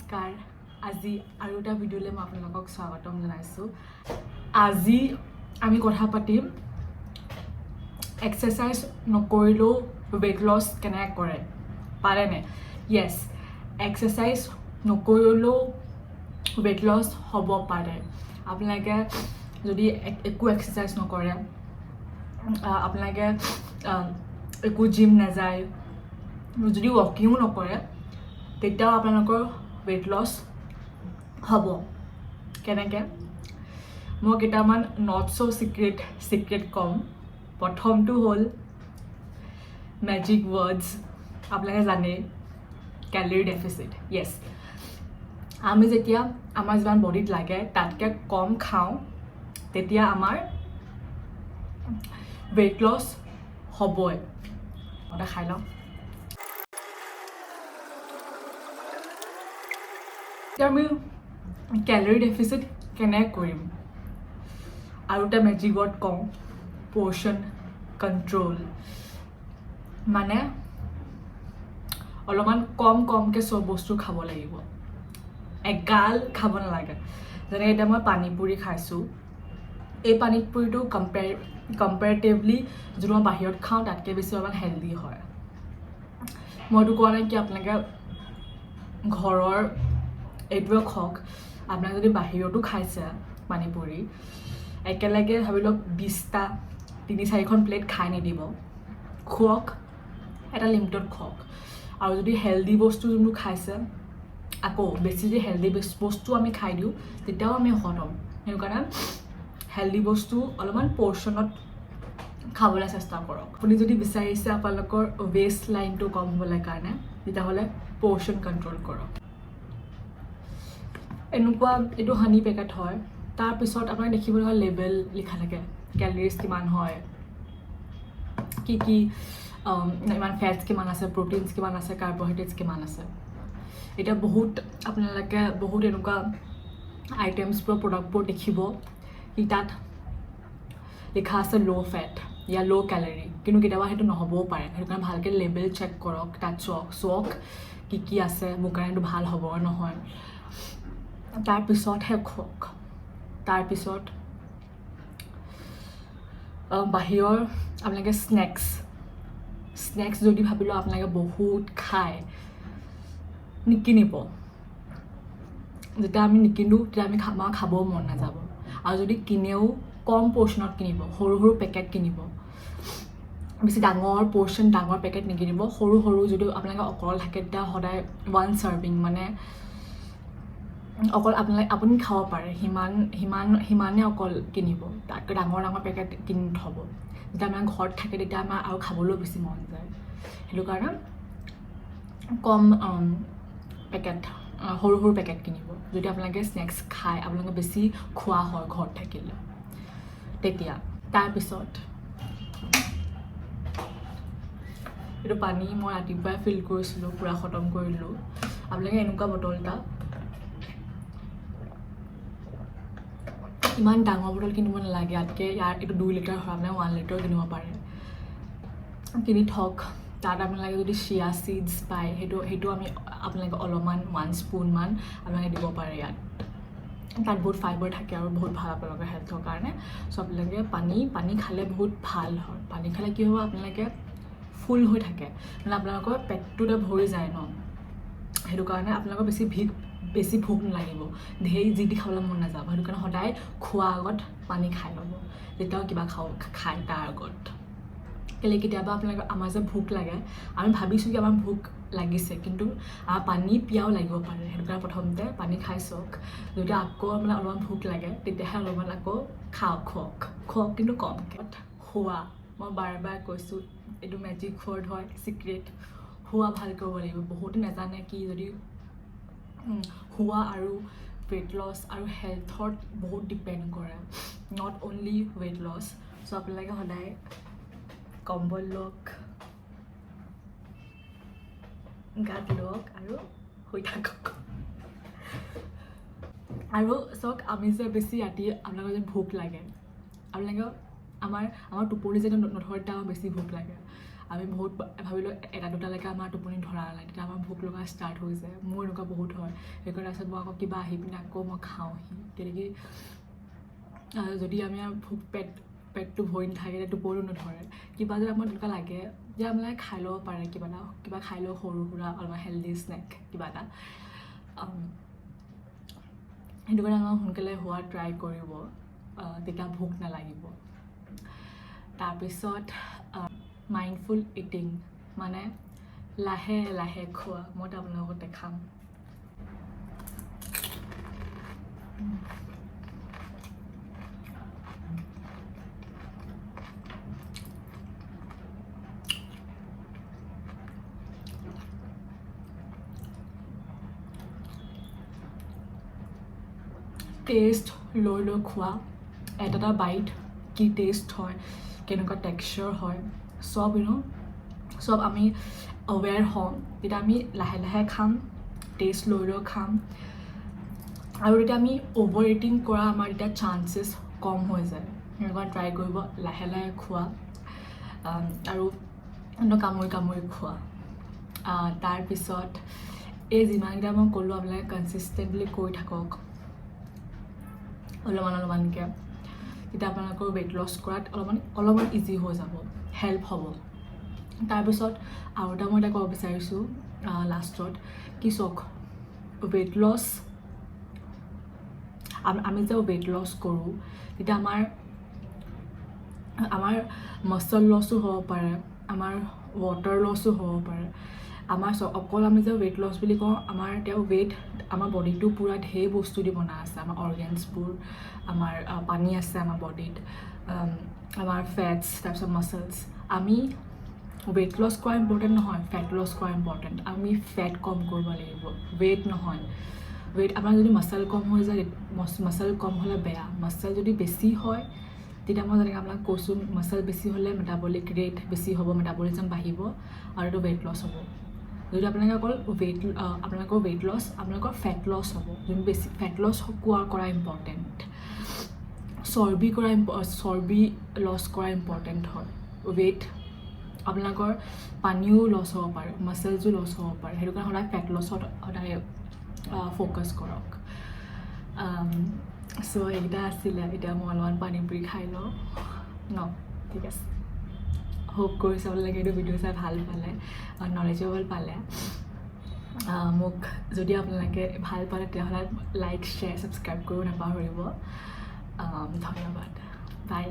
নমস্কাৰ আজি আৰু এটা ভিডিঅ'লৈ মই আপোনালোকক স্বাগতম জনাইছোঁ আজি আমি কথা পাতিম এক্সাৰসাইজ নকৰিলেও weight loss কেনেকৈ কৰে পাৰেনে yes এক্সাৰসাইজ নকৰিলেও weight loss হ'ব পাৰে আপোনালোকে যদি একো এক্সাৰসাইজ নকৰে আপোনালোকে একো জিম নাযায় যদি ৱাকিঙো নকৰে তেতিয়াও আপোনালোকৰ weight loss হ'ব কেনেকৈ মই কেইটামান not so secret কম প্ৰথমটো হ'ল magic words আপোনালোকে জানে calorie deficit yes আমি যেতিয়া আমাৰ যিমান বডিত লাগে তাতকৈ কম খাওঁ তেতিয়া আমাৰ weight loss হ'বই এটা খাই লওঁ আমি calorie deficit কেনেকৈ কৰিম আৰু এটা মেজিক ৱৰ্ড কওঁ portion control মানে অলপমান কমকৈ চব বস্তু খাব লাগিব এগাল খাব নালাগে যেনে এতিয়া মই পানীপুৰি খাইছোঁ এই পানীপুৰিটো কম্পেৰেটিভলি যদি মই বাহিৰত খাওঁ তাতকৈ বেছি অলপমান হেল্ডি হয় মইতো কোৱা নাই কি আপোনালোকে ঘৰৰ এইটোৱে খাওক আপোনালোকে যদি বাহিৰতো খাইছে পানীপুৰি একেলগে ভাবি লওক 20টা 3-4খন প্লেট খাই নিদিব খুৱাওক এটা লিমিটত খুৱাওক আৰু যদি হেল্ডি বস্তু যোনটো খাইছে আকৌ বেছি যদি হেল্ডি বস্তু আমি খাই দিওঁ তেতিয়াও আমি শকত হ'ম সেইটো কাৰণে হেল্ডি বস্তু অলপমান পৰ্চনত খাবলৈ চেষ্টা কৰক আপুনি যদি বিচাৰিছে আপোনালোকৰ ৱেষ্ট লাইনটো কম হ'বলৈ কাৰণে তেতিয়াহ'লে পৰ্চন কণ্ট্ৰল কৰক এনেকুৱা এইটো হানি পেকেট হয় তাৰপিছত আপোনাক দেখিবলৈ হয় লেবেল লিখা থাকে কেলৰিজ কিমান হয় কি ইমান ফেটছ কিমান আছে প্ৰটিনছ কিমান আছে কাৰ্বহাইড্ৰেটছ কিমান আছে এতিয়া বহুত আপোনালোকে বহুত এনেকুৱা আইটেমছবোৰ প্ৰডাক্টবোৰ দেখিব কি তাত লিখা আছে ল' ফেট ইয়া ল' কেলৰি কিন্তু কেতিয়াবা সেইটো নহ'বও পাৰে সেইটো কাৰণে ভালকৈ লেবেল চেক কৰক তাত চাওক কি আছে মোৰ কাৰণে সেইটো ভাল হ'ব নহয় তাৰপিছতহে খুৱাওক তাৰপিছত বাহিৰৰ আপোনালোকে স্নেক্স যদি ভাবিলোঁ আপোনালোকে বহুত খায় নিকিনিব যেতিয়া আমি নিকিনো তেতিয়া আমাৰ খাবও মন নাযাব আৰু যদি কিনেও কম পৰ্চনত কিনিব সৰু পেকেট কিনিব বেছি ডাঙৰ পৰ্চন ডাঙৰ পেকেট নিকিনিব সৰু যদি আপোনালোকে অকল থাকে তেতিয়া সদায় 1 serving মানে অকল আপুনি খাব পাৰে সিমানে অকল কিনিব তাতকৈ ডাঙৰ পেকেট কিনি থ'ব যেতিয়া আমাৰ ঘৰত থাকে তেতিয়া আমাৰ আৰু খাবলৈও বেছি মন যায় সেইটো কাৰণে কম পেকেট সৰু পেকেট কিনিব যদি আপোনালোকে স্নেক্স খায় আপোনালোকে বেছি খোৱা হয় ঘৰত থাকিলে তেতিয়া তাৰপিছত এইটো পানী মই ৰাতিপুৱাই ফিল কৰিছিলোঁ পূৰা খতম কৰিলোঁ আপোনালোকে এনেকুৱা বটল এটা ইমান ডাঙৰ বটল কিনিব নালাগে ইয়াতকৈ এইটো 2 লিটাৰ হয় আপোনালোকে 1 লিটাৰ কিনিব পাৰে কিনি থওক তাত আপোনালোকে যদি চিয়া চিডছ পায় সেইটো আমি আপোনালোকে অলপমান 1 স্পুনমান আপোনালোকে দিব পাৰে ইয়াত তাত বহুত ফাইবাৰ থাকে আৰু বহুত ভাল আপোনালোকৰ হেল্থৰ কাৰণে চ' আপোনালোকে পানী খালে বহুত ভাল হয় পানী খালে কি হ'ব আপোনালোকে ফুল হৈ থাকে মানে আপোনালোকৰ পেটটোতে ভৰি যায় ন সেইটো কাৰণে আপোনালোকৰ বেছি ভোক নালাগিব যি খাবলৈ মন নাযাব সেইটো কাৰণে সদায় খোৱাৰ আগত পানী খাই ল'ব যেতিয়াও কিবা খায় তাৰ আগত কেলৈ কেতিয়াবা আপোনালোকৰ আমাৰ যে ভোক লাগে আমি ভাবিছোঁ কি আমাৰ ভোক লাগিছে কিন্তু আমাৰ পানী পিয়াও লাগিব পাৰে সেইটো কাৰণে প্ৰথমতে পানী খাই চাওক যদি আকৌ মানে অলপমান ভোক লাগে তেতিয়াহে অলপমান আকৌ খুৱাওক কিন্তু কমকৈ খোৱা মই বাৰে কৈছোঁ এইটো মেজিক ৱৰ্ড হয় চিক্ৰেট খোৱা ভাল কৰিব লাগিব বহুতে নাজানে কি যদি খোৱা আৰু weight loss আৰু হেল্থত বহুত ডিপেণ্ড কৰে নট অনলি weight loss চ' আপোনালোকে সদায় কম্বল লওক গাত লওক আৰু শুই থাকক আৰু চাওক আমি যে বেছি ৰাতি আপোনালোকৰ যে ভোক লাগে আপোনালোকে আমাৰ টোপনি যেতিয়া নধৰে তেতিয়া আমাৰ বেছি ভোক লাগে আমি বহুত ভাবিলোঁ 1-2টালৈকে আমাৰ টোপনি ধৰা নাই, তেতিয়া আমাৰ ভোক লগা ষ্টাৰ্ট হৈ যায়। মোৰ এনেকুৱা বহুত হয়, সেইকাৰণে তাৰপিছত মই আকৌ কিবা আহি পিনে আকৌ মই খাওঁহি। তেনেকৈ যদি আমি পেটটো ভৰি নাথাকে তেতিয়া টোপনিও নধৰে। কিবা যদি আমাৰ তেনেকুৱা লাগে তেতিয়া মানে খাই ল'ব পাৰে, কিবা খাই লওঁ, সৰু সুৰা অলপমান হেল্ডি স্নেক কিবা এটা। সেইটো কাৰণে আমাৰ সোনকালে হোৱা ট্ৰাই কৰিব, তেতিয়া ভোক নালাগিব। তাৰপিছত মাইণ্ডফুল ইটিং, মানে লাহে লাহে খোৱা। মই আপোনালোকক দেখাম। টেষ্ট লৈ লৈ খোৱা, এটা বাইট কি টেষ্ট হয়, কেনেকুৱা টেক্সচাৰ হয়, চব আমি অৱেৰ হওঁ, তেতিয়া আমি লাহে লাহে খাম, টেষ্ট লৈ লৈ খাম। আৰু তেতিয়া আমি অভাৰ ইটিং কৰা আমাৰ এতিয়া চান্সেছ কম হৈ যায়। সেনেকুৱা ট্ৰাই কৰিব, লাহে লাহে খোৱা আৰু কামুৰি খোৱা। তাৰপিছত এই যিমানকেইটা মই ক'লোঁ আপোনালোকে কনচিষ্টেণ্টলি কৰি থাকক অলপমানকৈ, তেতিয়া আপোনালোকৰ ৱেইট লছ কৰাত অলপমান ইজি হৈ যাব, হেল্প হ'ব। তাৰপিছত আৰু এটা মই ক'ব বিচাৰিছোঁ লাষ্টত, কি চাওক, ৱেইট লছ, আমি যে ৱেইট লছ কৰোঁ তেতিয়া আমাৰ মাছল লছো হ'ব পাৰে, আমাৰ ৱাটাৰ লছো হ'ব পাৰে। অকল আমি যে ৱেইট লছ বুলি কওঁ, আমাৰ আমাৰ বডিটো পূৰা ঢেৰ বস্তু দি বনা আছে। আমাৰ অৰ্গেনছবোৰ, আমাৰ পানী আছে আমাৰ বডিত, আমাৰ ফেটছ, তাৰপিছত মাছলছ। আমি ৱেইট লছ কৰা ইম্পৰ্টেণ্ট নহয়, ফেট লছ কৰা ইম্পৰ্টেণ্ট। আমি ফেট কম কৰিব লাগিব, ৱেইট নহয়। আপোনাৰ যদি মাছল কম হৈ যায়, মাছল কম হ'লে বেয়া। মাছল যদি বেছি হয়, তেতিয়া মই যেনেকৈ আপোনাক কৈছোঁ, মাছল বেছি হ'লে মেটাবলিক ৰেট বেছি হ'ব, মেটাবলিজম বাঢ়িব আৰু এইটো ৱেইট লছ হ'ব। যদি আপোনালোকৰ ৱেইট লছ, আপোনালোকৰ ফেট লছ হ'ব। যোন বেছি ফেট লছ কৰা ইম্পৰ্টেণ্ট, চৰ্বি লছ কৰা ইম্পৰ্টেণ্ট হয়। ৱেইট আপোনালোকৰ পানীও লছ হ'ব পাৰে, মাছলছো লছ হ'ব পাৰে। সেইটো কাৰণে সদায় ফেট লছত সদায় ফ'কাছ কৰক। চ' এইকেইটা আছিলে। এতিয়া মই অলপমান পানী পুৰি খাই লওঁ ঠিক আছে। হোপ কৰিছোঁ আপোনালোকে এইটো ভিডিঅ' চাই ভাল পালে, নলেজেবল পালে। মোক যদি আপোনালোকে ভাল পালে তেতিয়াহ'লে লাইক, শ্বেয়াৰ, ছাবস্ক্ৰাইব কৰিব নাপাহৰিব। ধন্যবাদ, বাই।